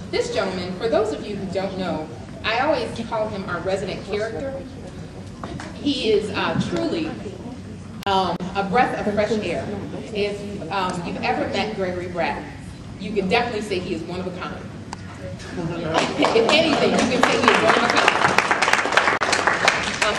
This gentleman, for those of you who don't know, I always call him our resident character. He is truly a breath of fresh air. If you've ever met Gregory Bratt, you can definitely say he is one of a kind. If anything, you can say he is one of a kind.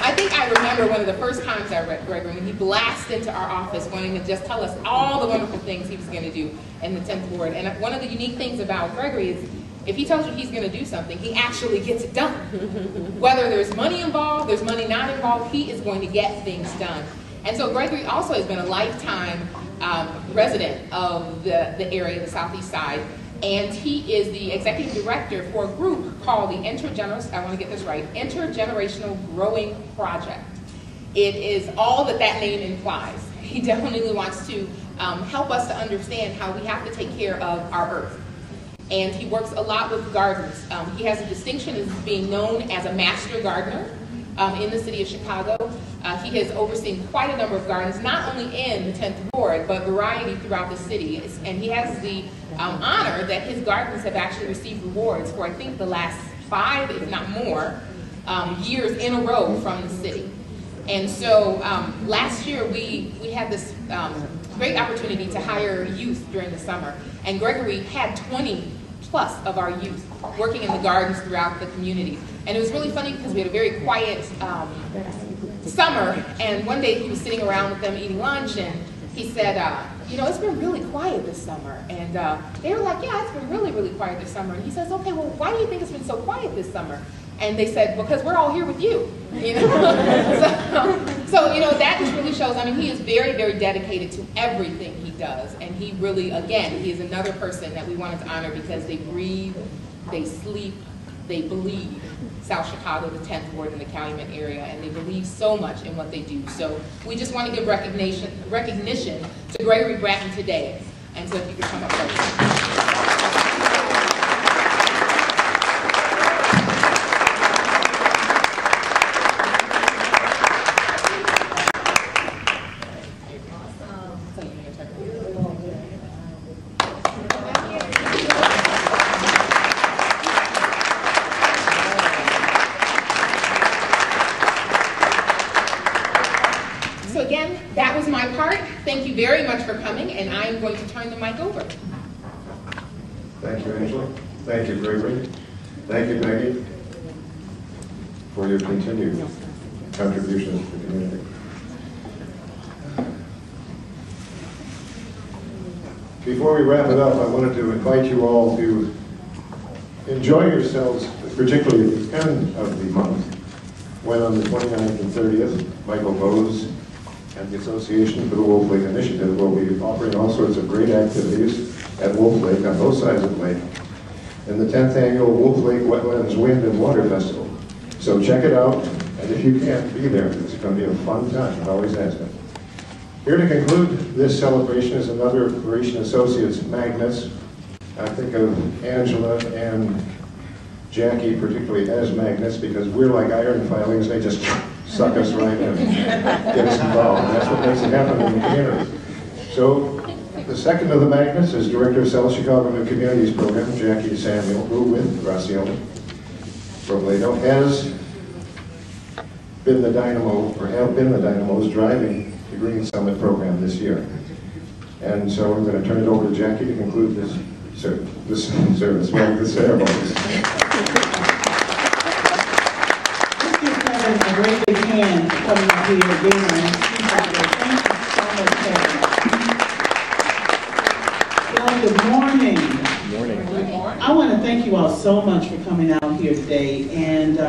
I think I remember one of the first times I read Gregory when he blasted into our office wanting to just tell us all the wonderful things he was going to do in the 10th Ward. And one of the unique things about Gregory is if he tells you he's going to do something, he actually gets it done. Whether there's money involved, there's money not involved, he is going to get things done. And so Gregory also has been a lifetime resident of the area, the Southeast Side, and he is the executive director for a group called the Intergenerational Growing Project. It is all that name implies. He definitely wants to help us to understand how we have to take care of our earth. And he works a lot with gardens. He has a distinction as being known as a master gardener in the city of Chicago. He has overseen quite a number of gardens, not only in the 10th Ward, but variety throughout the city. And he has the honor that his gardens have actually received rewards for, I think, the last 5, if not more, years in a row from the city. And so last year we had this great opportunity to hire youth during the summer. And Gregory had 20 plus of our youth working in the gardens throughout the community. And it was really funny because we had a very quiet summer, and one day he was sitting around with them eating lunch, and he said, you know, it's been really quiet this summer. And they were like, yeah, it's been really, really quiet this summer. And he says, okay, well, why do you think it's been so quiet this summer? And they said, because we're all here with you. You know? so, you know, that just really shows, I mean, he is very, very dedicated to everything he does. And he really, again, he is another person that we wanted to honor because they breathe, they sleep, they bleed South Chicago, the 10th Ward, in the Calumet area, and they believe so much in what they do. So we just want to give recognition to Gregory Bratton today. And so if you could come up first. Thank you very much for coming, and I am going to turn the mic over. Thank you, Angela. Thank you, Gregory. Thank you, Peggy, for your continued contributions to the community. Before we wrap it up, I wanted to invite you all to enjoy yourselves, particularly at the end of the month, when on the 29th and 30th, Michael Bose and the Association for the Wolf Lake Initiative will be offering all sorts of great activities at Wolf Lake on both sides of the lake in the 10th Annual Wolf Lake Wetlands Wind and Water Festival. So check it out, and if you can't be there, it's going to be a fun time. It always has been. Here to conclude this celebration is another Claretian Associates magnets. I think of Angela and Jackie particularly as magnets because we're like iron filings. They just suck us right in, get us involved. And that's what makes it happen in the community. So the second of the magnets is Director of South Chicago New Communities Program, Jackie Samuel, who with Graciela Robledo has been the dynamo, or have been the dynamos driving the Green Summit program this year. And so I'm going to turn it over to Jackie to conclude this ceremonies. A great big hand coming up here again. Thank you so much, Kevin. Well, good morning. Good morning. I want to thank you all so much for coming out here today. And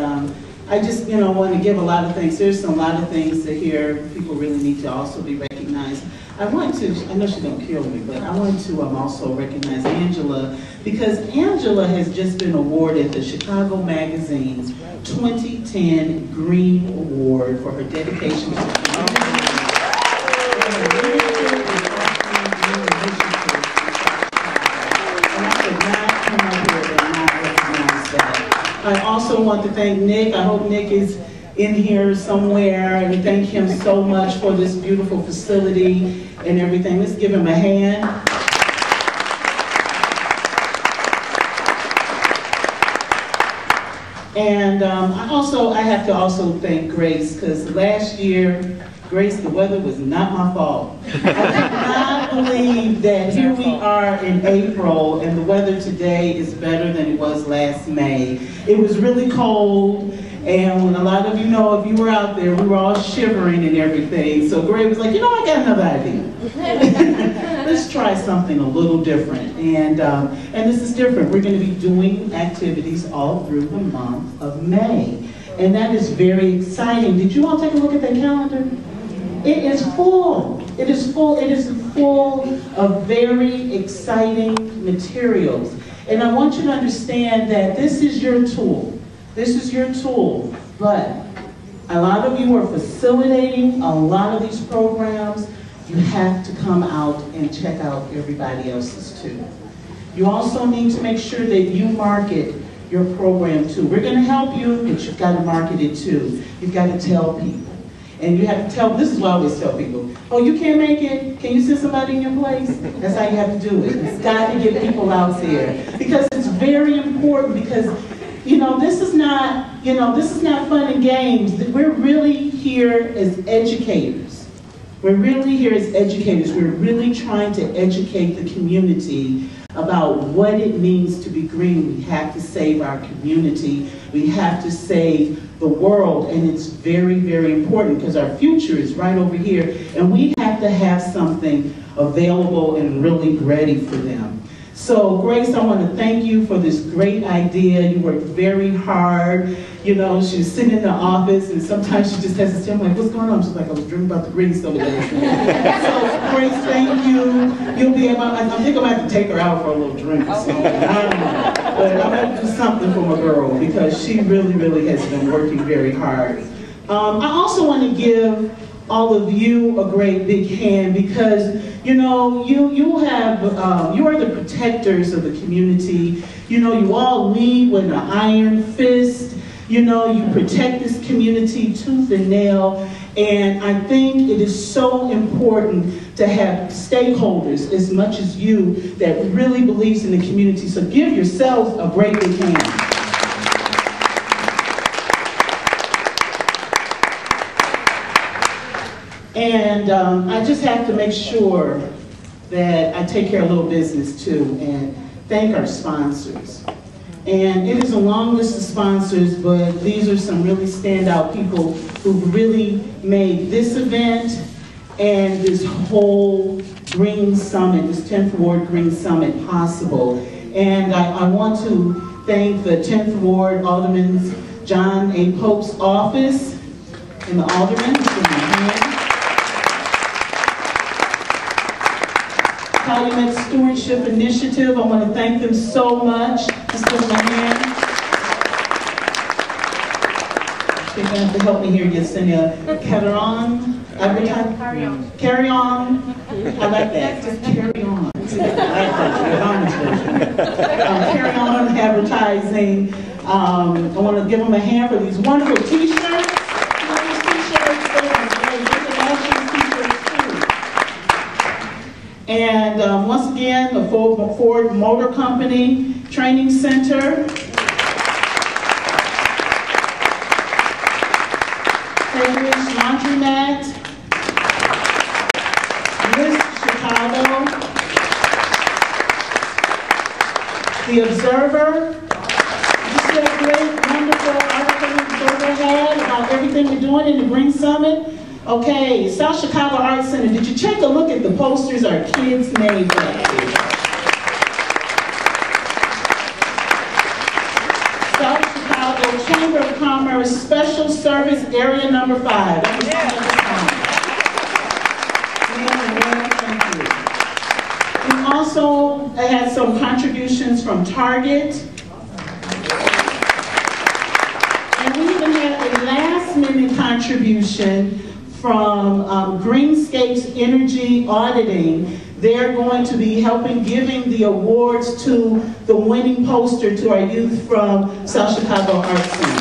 I just, want to give a lot of thanks. There's a lot of things that here people really need to also be recognized. I know she's going to kill me, but I want to also recognize Angela because Angela has just been awarded the Chicago Magazine's 2010 Green Award for her dedication to the community. And I could not come up here and not recognize that. I also want to thank Nick. I hope Nick is in here somewhere, and thank him so much for this beautiful facility and everything. Let's give him a hand. And I have to also thank Grace, because last year, Grace, the weather was not my fault. I cannot believe that here we are in April and the weather today is better than it was last May. It was really cold, and a lot of you know, if you were out there, we were all shivering and everything. So Grace was like, you know, I got another idea. Let's try something a little different. And this is different. We're going to be doing activities all through the month of May. And that is very exciting. Did you all take a look at that calendar? It is full. It is full. It is full of very exciting materials. And I want you to understand that this is your tool. This is your tool. But a lot of you are facilitating a lot of these programs. You have to come out and check out everybody else's too. You also need to make sure that you market your program too. We're going to help you, but you've got to market it too. You've got to tell people. And you have to tell, this is what I always tell people, oh, you can't make it? Can you send somebody in your place? That's how you have to do it. It's got to get people out there. Because it's very important, because, you know, this is not fun and games. We're really here as educators. We're really here as educators. We're really trying to educate the community about what it means to be green. We have to save our community. We have to save the world, and it's very, very important because our future is right over here, and we have to have something available and really ready for them. So, Grace, I want to thank you for this great idea. You worked very hard. You know, she was sitting in the office, and sometimes she just has to say, I'm like, what's going on? She's like, I was dreaming about the green stuff. So, Grace, thank you. You'll be able, I think I'm going to have to take her out for a little drink or something. I don't know. But I'm going to do something for my girl, because she really, really has been working very hard. I also want to give all of you a great big hand, because you know, you are the protectors of the community. You know, you all lead with an iron fist. You know, you protect this community tooth and nail. And I think it is so important to have stakeholders as much as you that really believes in the community. So give yourselves a great big hand. And I just have to make sure that I take care of a little business too, and thank our sponsors. And it is a long list of sponsors, but these are some really standout people who've really made this event and this whole Green Summit, this 10th Ward Green Summit possible. And I want to thank the 10th Ward Alderman John A. Pope's office and the aldermen. Calumet Stewardship Initiative, I want to thank them so much. Just put my hand. You're going to have to help me here, Yesenia. Claretian, advertising. Carry on. I like that. Just carry on. I like that. Carry on advertising. I want to give them a hand for these wonderful t-shirts. And once again, the Ford Motor Company Training Center. Claretian Laundromat. Miss Chicago. The Observer. This is a great, wonderful article the Observer had about everything we're doing in the Green Summit. Okay, South Chicago Arts Center. Did you take a look at the posters our kids made back here? South Chicago Chamber of Commerce Special Service Area Number 5. Thank you. We also had some contributions from Target. And we even had a last-minute contribution from Greenscape's Energy Auditing. They're going to be helping giving the awards to the winning poster to our youth from South Chicago Arts Center.